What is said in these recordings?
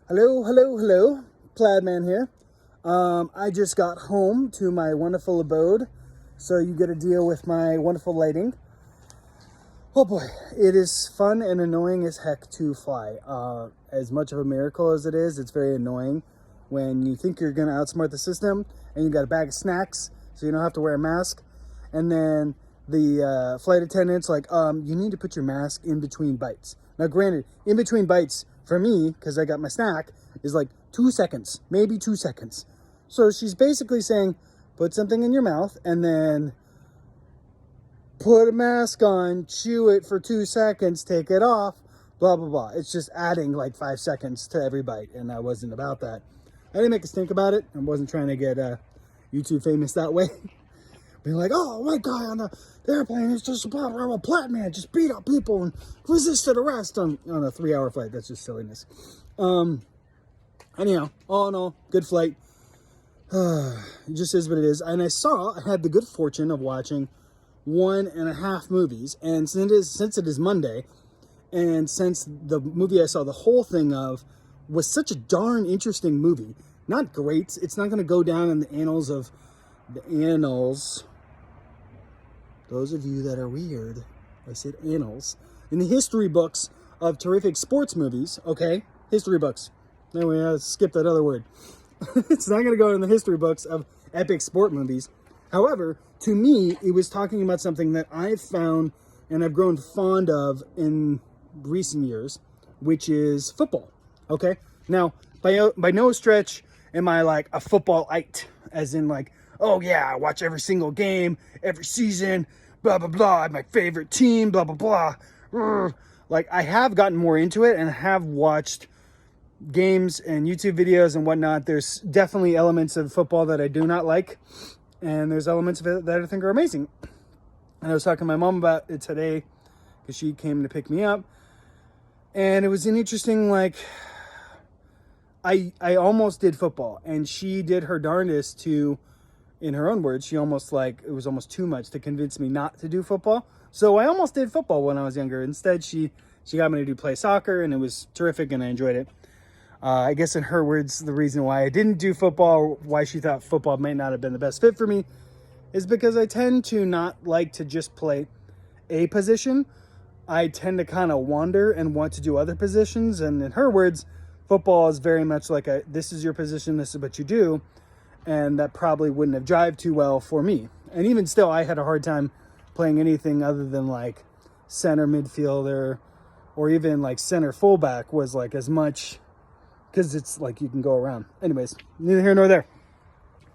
Hello, hello, hello. Plaidman here. I just got home to my wonderful abode, so you get a deal with my wonderful lighting. Oh boy, it is fun and annoying as heck to fly. As much of a miracle as it is, it's very annoying when you think you're gonna outsmart the system and you got a bag of snacks, so you don't have to wear a mask, and then the flight attendant's like, you need to put your mask in between bites. Now, granted, in between bites for me, because I got my snack, is like 2 seconds, maybe 2 seconds. So she's basically saying, put something in your mouth and then put a mask on, chew it for 2 seconds, take it off, blah, blah, blah. It's just adding like 5 seconds to every bite, and I wasn't about that. I didn't make a stink about it. I wasn't trying to get YouTube famous that way. Being like, oh, my guy on the airplane is just a Plaidman, just beat up people and resisted arrest on a 3-hour flight. That's just silliness. Anyhow, all in all, good flight. It just is what it is. And I had the good fortune of watching 1.5 movies. And since it is Monday, and since the movie I saw the whole thing of was such a darn interesting movie, not great. It's not going to go down in the annals of the annals. Those of you that are weird, I said annals. In the history books of terrific sports movies, okay? History books. Anyway, I skipped that other word. It's not going to go in the history books of epic sport movies. However, to me, it was talking about something that I've found and I've grown fond of in recent years, which is football, okay? Now, by no stretch am I like a football-ite, as in like, oh yeah, I watch every single game, every season, blah, blah, blah, my favorite team, blah, blah, blah. Like, I have gotten more into it and have watched games and YouTube videos and whatnot. There's definitely elements of football that I do not like, and there's elements of it that I think are amazing. And I was talking to my mom about it today because she came to pick me up, and it was an interesting, like, I almost did football, and she did her darndest to, in her own words, it was almost too much to convince me not to do football. So I almost did football when I was younger. Instead, she got me to play soccer, and it was terrific, and I enjoyed it. I guess in her words, the reason why I didn't do football, why she thought football might not have been the best fit for me, is because I tend to not like to just play a position. I tend to kind of wander and want to do other positions. And in her words, football is very much like this is your position, this is what you do. And that probably wouldn't have jived too well for me. And even still, I had a hard time playing anything other than like center midfielder or even like center fullback was like as much, because it's like you can go around. Anyways, neither here nor there.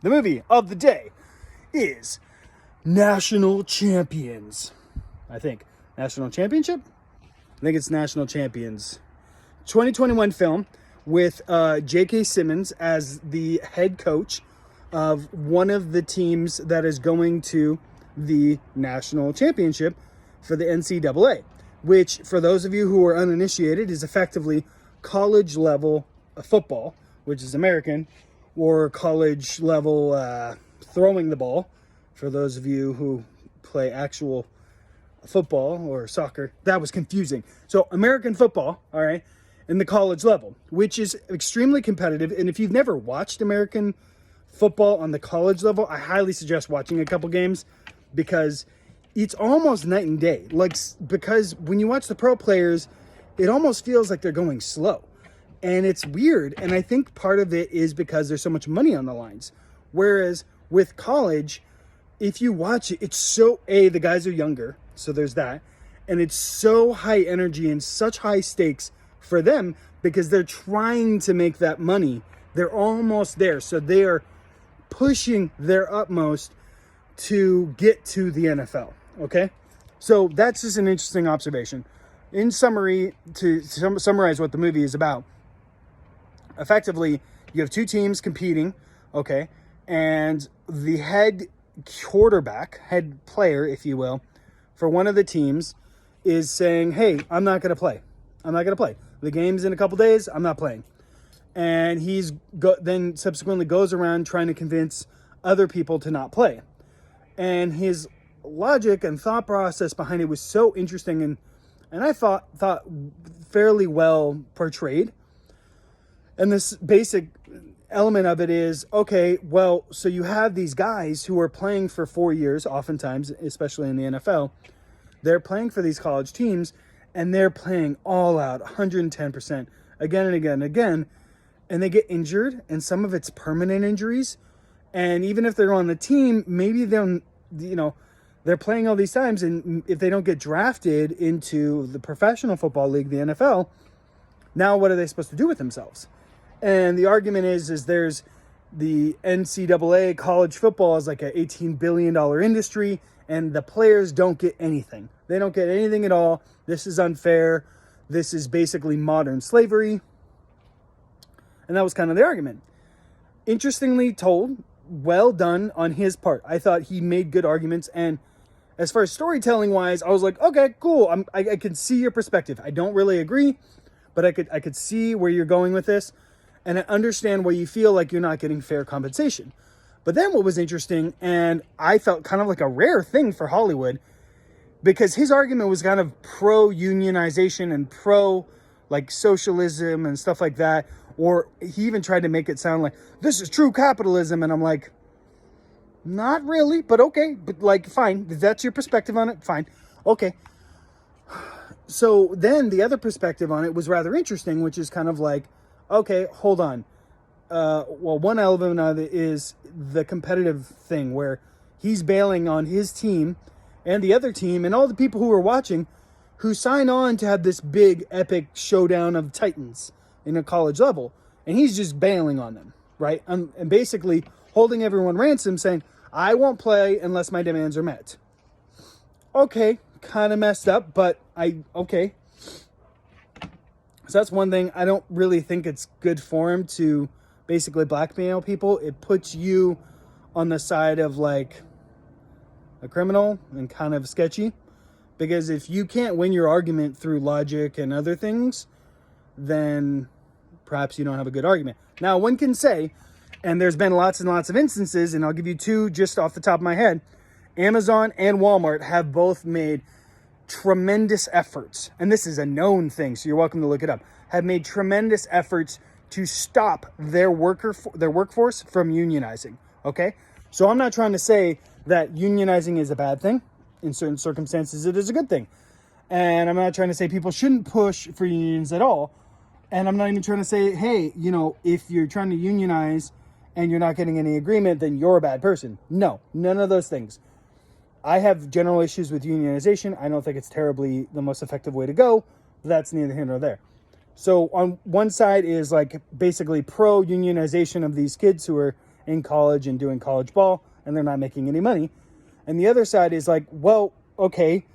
The movie of the day is National Champions. I think. National Championship? I think it's National Champions. 2021 film with J.K. Simmons as the head coach of one of the teams that is going to the national championship for the NCAA, which, for those of you who are uninitiated, is effectively college level football, which is American, or college level throwing the ball, for those of you who play actual football or soccer. That was confusing. So American football, all right, in the college level, which is extremely competitive. And if you've never watched American football on the college level, I highly suggest watching a couple games, because it's almost night and day. Like, because when you watch the pro players, it almost feels like they're going slow. And it's weird. And I think part of it is because there's so much money on the lines. Whereas with college, if you watch it, it's so, the guys are younger, so there's that. And it's so high energy and such high stakes for them because they're trying to make that money. They're almost there. So they are pushing their utmost to get to the NFL. Okay? So that's just an interesting observation. In summary, to summarize what the movie is about, effectively, you have two teams competing, okay? And the head player, if you will, for one of the teams is saying, hey, I'm not going to play. The game's in a couple days. I'm not playing. And then subsequently goes around trying to convince other people to not play. And his logic and thought process behind it was so interesting and I thought fairly well portrayed. And this basic element of it is, okay, well, so you have these guys who are playing for 4 years, oftentimes, especially in the NFL. They're playing for these college teams, and they're playing all out, 110%, again and again and again. And they get injured, and some of it's permanent injuries. And even if they're on the team, maybe they're playing all these times, and if they don't get drafted into the professional football league, the NFL, now what are they supposed to do with themselves? And the argument is there's the NCAA college football is like an $18 billion industry, and the players don't get anything. They don't get anything at all. This is unfair. This is basically modern slavery. And that was kind of the argument. Interestingly told, well done on his part. I thought he made good arguments. And as far as storytelling wise, I was like, okay, cool. I can see your perspective. I don't really agree, but I could see where you're going with this. And I understand where you feel like you're not getting fair compensation. But then what was interesting, and I felt kind of like a rare thing for Hollywood, because his argument was kind of pro-unionization and pro-like socialism and stuff like that. Or he even tried to make it sound like, this is true capitalism. And I'm like, not really, but okay. But like, fine. If that's your perspective on it, fine. Okay. So then the other perspective on it was rather interesting, which is kind of like, okay, hold on. Well, one element of it is the competitive thing where he's bailing on his team and the other team and all the people who are watching who sign on to have this big epic showdown of titans in a college level. And he's just bailing on them, right? And basically holding everyone ransom, saying, I won't play unless my demands are met. Okay, kind of messed up, but okay. So that's one thing. I don't really think it's good for him to basically blackmail people. It puts you on the side of like a criminal and kind of sketchy. Because if you can't win your argument through logic and other things, then perhaps you don't have a good argument. Now, one can say, and there's been lots and lots of instances, and I'll give you two just off the top of my head. Amazon and Walmart have both made tremendous efforts, and this is a known thing, so you're welcome to look it up, have made tremendous efforts to stop their workforce from unionizing, okay? So I'm not trying to say that unionizing is a bad thing. In certain circumstances, it is a good thing. And I'm not trying to say people shouldn't push for unions at all. And I'm not even trying to say, hey, if you're trying to unionize and you're not getting any agreement, then you're a bad person. No, none of those things. I have general issues with unionization. I don't think it's terribly the most effective way to go, but that's neither here nor there. So on one side is like basically pro-unionization of these kids who are in college and doing college ball and they're not making any money. And the other side is like, well, okay,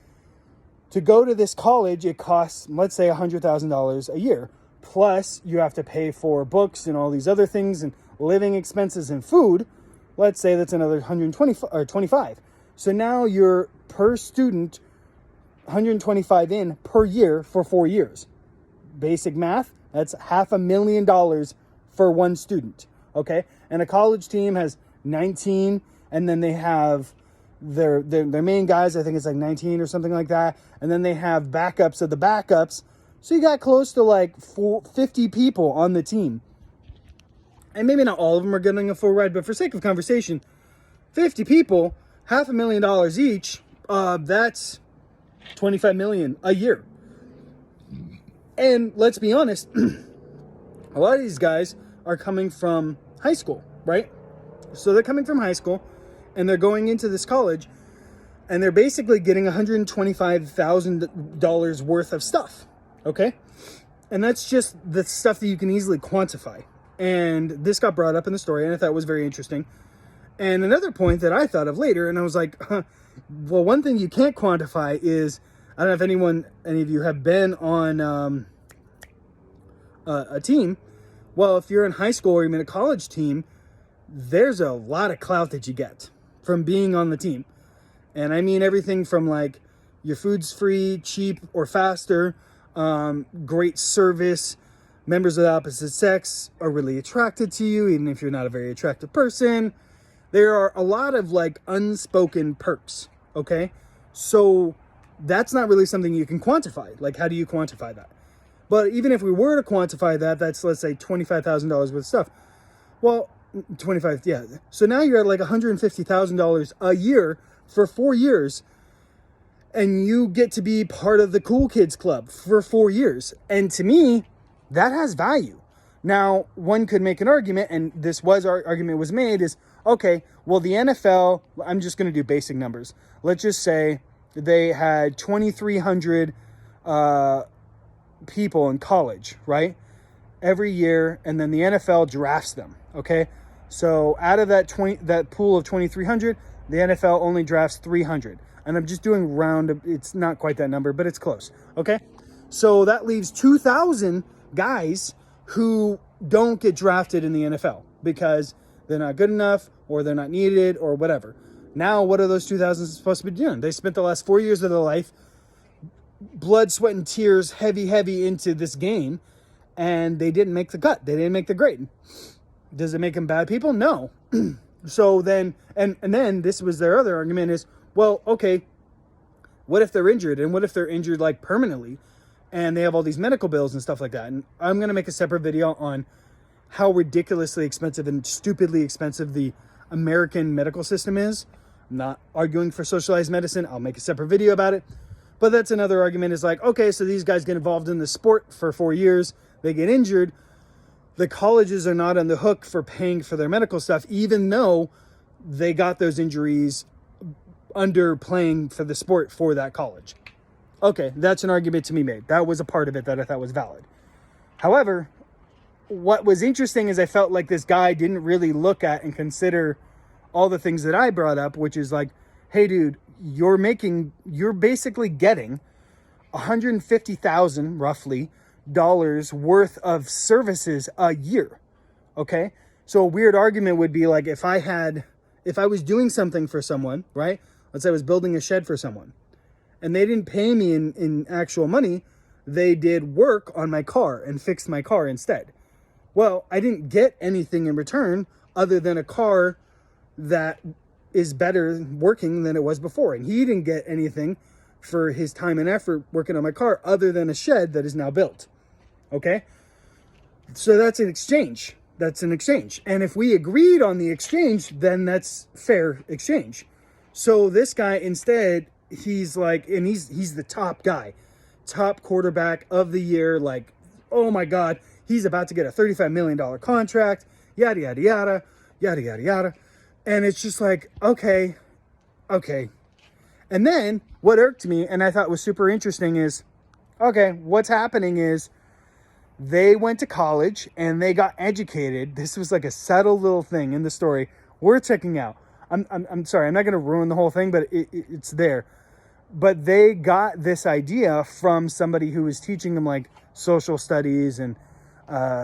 to go to this college, it costs, let's say, $100,000 a year. Plus you have to pay for books and all these other things and living expenses and food. Let's say that's another 120 or 25. So now you're per student 125 in per year for 4 years. Basic math, that's $500,000 for one student. Okay. And a college team has 19, and then they have their main guys, I think it's like 19 or something like that. And then they have backups of the backups. So you got close to like 50 people on the team. And maybe not all of them are getting a full ride, but for sake of conversation, 50 people, $500,000 each, that's $25 million a year. And let's be honest, a lot of these guys are coming from high school, right? So they're coming from high school and they're going into this college and they're basically getting $125,000 worth of stuff, okay? And that's just the stuff that you can easily quantify. And this got brought up in the story and I thought it was very interesting. And another point that I thought of later, and I was like, well, one thing you can't quantify is, I don't know if any of you have been on a team. Well, if you're in high school or you're in a college team, there's a lot of clout that you get from being on the team. And I mean everything from like your food's free, cheap or faster, great service, members of the opposite sex are really attracted to you, even if you're not a very attractive person. There are a lot of like unspoken perks, okay? So that's not really something you can quantify. Like, how do you quantify that? But even if we were to quantify that, that's, let's say, $25,000 worth of stuff. Well, 25, yeah. So now you're at like $150,000 a year for 4 years, and you get to be part of the cool kids club for 4 years. And to me, that has value. Now, one could make an argument, and this was our argument was made, is, okay, well, the NFL, I'm just going to do basic numbers. Let's just say they had 2,300 people in college, right? Every year, and then the NFL drafts them, okay? So out of that pool of 2,300, the NFL only drafts 300. And I'm just doing round, it's not quite that number, but it's close, okay? So that leaves 2,000 guys who don't get drafted in the NFL because they're not good enough, or they're not needed, or whatever. Now, what are those 2,000 supposed to be doing? They spent the last 4 years of their life, blood, sweat, and tears, heavy into this game, and they didn't make the cut. They didn't make the grade. Does it make them bad people? No. So then, and then this was their other argument is, well, okay, what if they're injured? And what if they're injured like permanently and they have all these medical bills and stuff like that? And I'm going to make a separate video on how ridiculously expensive and stupidly expensive the American medical system is. I'm not arguing for socialized medicine. I'll make a separate video about it. But that's another argument is like, okay, so these guys get involved in the sport for 4 years. They get injured. The colleges are not on the hook for paying for their medical stuff, even though they got those injuries under playing for the sport for that college. Okay, that's an argument to be made. That was a part of it that I thought was valid. However, what was interesting is I felt like this guy didn't really look at and consider all the things that I brought up, which is like, hey, dude, you're basically getting $150,000 roughly dollars worth of services a year. Okay. So a weird argument would be like, if I was doing something for someone, right? Let's say I was building a shed for someone and they didn't pay me in actual money. They did work on my car and fixed my car instead. Well, I didn't get anything in return other than a car that is better working than it was before. And he didn't get anything for his time and effort working on my car other than a shed that is now built. Okay? So that's an exchange. That's an exchange. And if we agreed on the exchange, then that's fair exchange. So this guy instead, he's like, and he's the top guy, top quarterback of the year. Like, oh my God, he's about to get a $35 million contract, yada, yada, yada, yada, yada, yada. And it's just like, okay. And then what irked me and I thought was super interesting is, okay, what's happening is they went to college and they got educated. This was like a subtle little thing in the story we're checking out. I'm sorry, I'm not going to ruin the whole thing, but it's there. But they got this idea from somebody who was teaching them like social studies and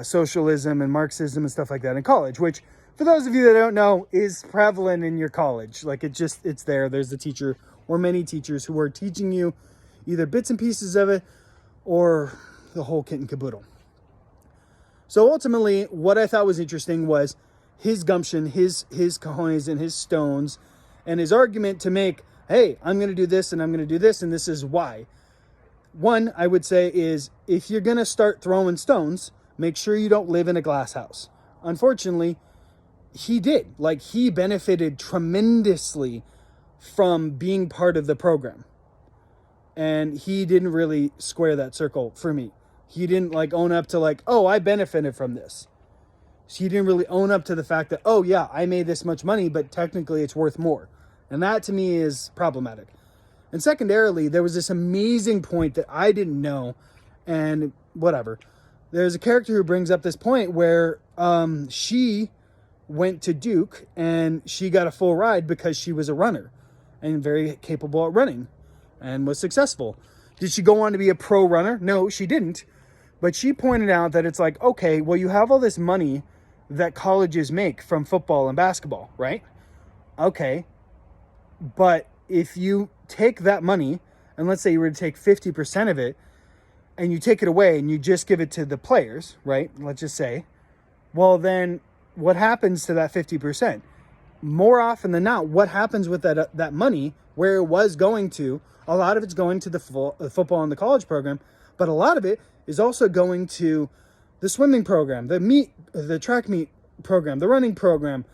socialism and Marxism and stuff like that in college, which for those of you that don't know is prevalent in your college. Like it's there. There's a teacher or many teachers who are teaching you either bits and pieces of it or the whole kit and caboodle. So ultimately, what I thought was interesting was his gumption, his cojones and his stones, and his argument to make, hey, I'm going to do this and I'm going to do this and this is why. One, I would say is if you're going to start throwing stones, make sure you don't live in a glass house. Unfortunately, he did. Like, he benefited tremendously from being part of the program. And he didn't really square that circle for me. He didn't like own up to like, oh, I benefited from this. So he didn't really own up to the fact that, oh yeah, I made this much money, but technically it's worth more. And that to me is problematic. And secondarily, there was this amazing point that I didn't know, and whatever. There's a character who brings up this point where she went to Duke and she got a full ride because she was a runner and very capable at running and was successful. Did she go on to be a pro runner? No, she didn't. But she pointed out that it's like, okay, well, you have all this money that colleges make from football and basketball, right? Okay. But if you take that money, and let's say you were to take 50% of it, and you take it away and you just give it to the players, right? Let's just say, well, then what happens to that 50%? More often than not, what happens with that money, where it was going to, a lot of it's going to the football and the college program, but a lot of it is also going to the swimming program, the track meet program, the running program,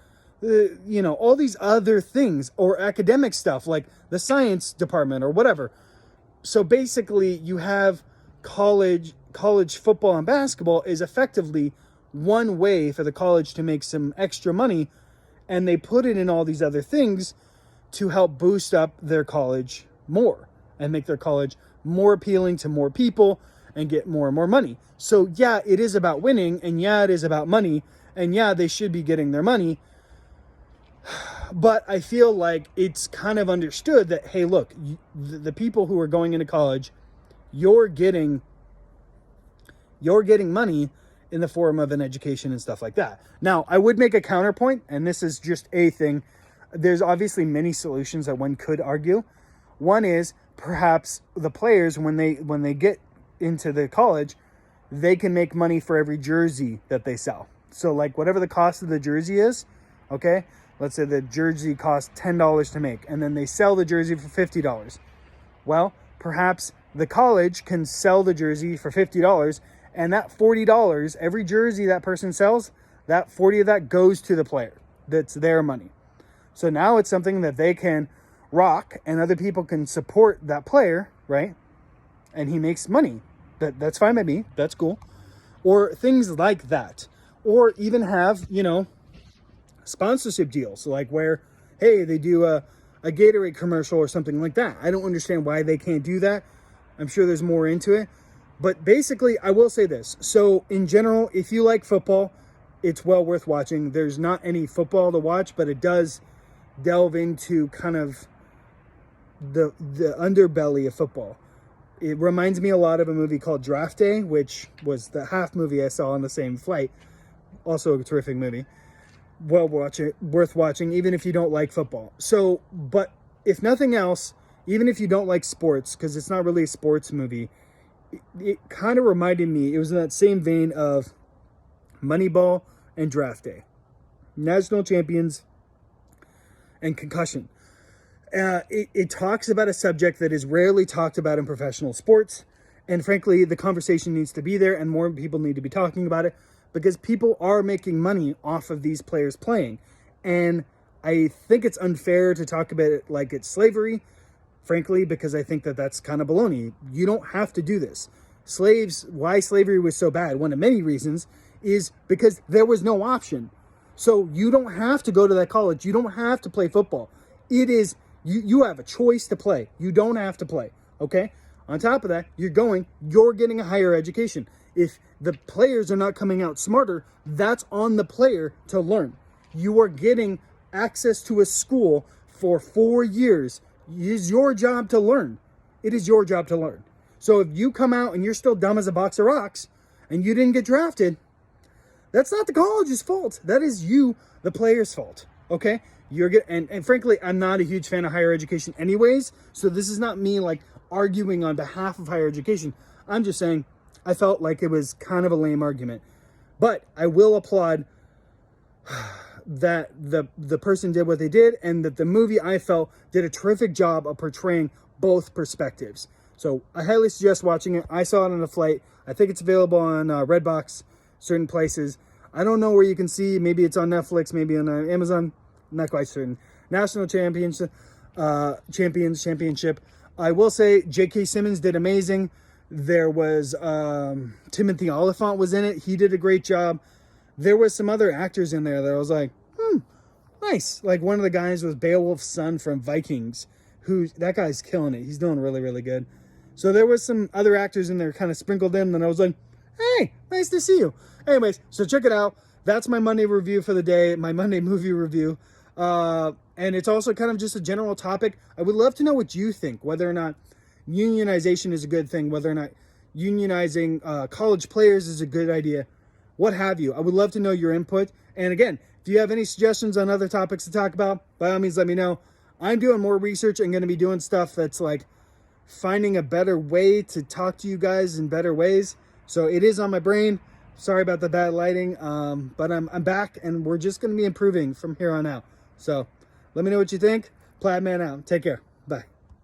all these other things, or academic stuff like the science department or whatever. So basically you have college football and basketball is effectively one way for the college to make some extra money, and they put it in all these other things to help boost up their college more and make their college more appealing to more people and get more and more money. So yeah, it is about winning, and yeah, it is about money, and yeah, they should be getting their money. But I feel like it's kind of understood that, hey, look, the people who are going into college, you're getting money in the form of an education and stuff like that. Now, I would make a counterpoint, and this is just a thing. There's obviously many solutions that one could argue. One is perhaps the players, when they get into the college, they can make money for every jersey that they sell. So like whatever the cost of the jersey is, okay, let's say the jersey costs $10 to make, and then they sell the jersey for $50. Well, perhaps the college can sell the jersey for $50, and that $40, every jersey that person sells, that 40 of that goes to the player. That's their money. So now it's something that they can rock, and other people can support that player, right? And he makes money. That's fine by me. That's cool. Or things like that. Or even have, sponsorship deals, like where, hey, they do a Gatorade commercial or something like that. I don't understand why they can't do that. I'm sure there's more into it. But basically, I will say this. So in general, if you like football, it's well worth watching. There's not any football to watch, but it does delve into kind of the underbelly of football. It reminds me a lot of a movie called Draft Day, which was the half movie I saw on the same flight. Also a terrific movie. Well, worth watching, even if you don't like football. So, but if nothing else, even if you don't like sports, because it's not really a sports movie, it kind of reminded me, it was in that same vein of Moneyball and Draft Day. National champions and concussion. It talks about a subject that is rarely talked about in professional sports. And frankly, the conversation needs to be there, and more people need to be talking about it, because people are making money off of these players playing. And I think it's unfair to talk about it like it's slavery, frankly, because I think that that's kind of baloney. You don't have to do this. Why slavery was so bad, one of many reasons, is because there was no option. So you don't have to go to that college. You don't have to play football. It is, you have a choice to play. You don't have to play, okay? On top of that, you're getting a higher education. If the players are not coming out smarter, that's on the player to learn. You are getting access to a school for 4 years. It is your job to learn. It is your job to learn. So if you come out and you're still dumb as a box of rocks and you didn't get drafted, that's not the college's fault. That is you, the player's fault. Okay? And frankly, I'm not a huge fan of higher education anyways. So this is not me like arguing on behalf of higher education. I'm just saying I felt like it was kind of a lame argument. But I will applaud that the person did what they did, and that the movie, I felt, did a terrific job of portraying both perspectives. So I highly suggest watching it. I saw it on a flight. I think it's available on Redbox, certain places. I don't know where you can see. Maybe it's on Netflix, maybe on Amazon. I'm not quite certain. National Championship. I will say J.K. Simmons did amazing. There was Timothy Olyphant was in it. He did a great job. There was some other actors in there that I was like, nice. Like one of the guys was Beowulf's son from Vikings. That guy's killing it. He's doing really, really good. So there was some other actors in there kind of sprinkled in, and I was like, hey, nice to see you. Anyways, so check it out. That's my Monday review for the day, my Monday movie review. And it's also kind of just a general topic. I would love to know what you think, whether or not unionization is a good thing, whether or not unionizing college players is a good idea, what have you. I would love to know your input. And again, if you have any suggestions on other topics to talk about, by all means, let me know. I'm doing more research and going to be doing stuff that's like finding a better way to talk to you guys in better ways. So it is on my brain. Sorry about the bad lighting, but I'm back, and we're just going to be improving from here on out. So let me know what you think. Plaid Man out. Take care. Bye.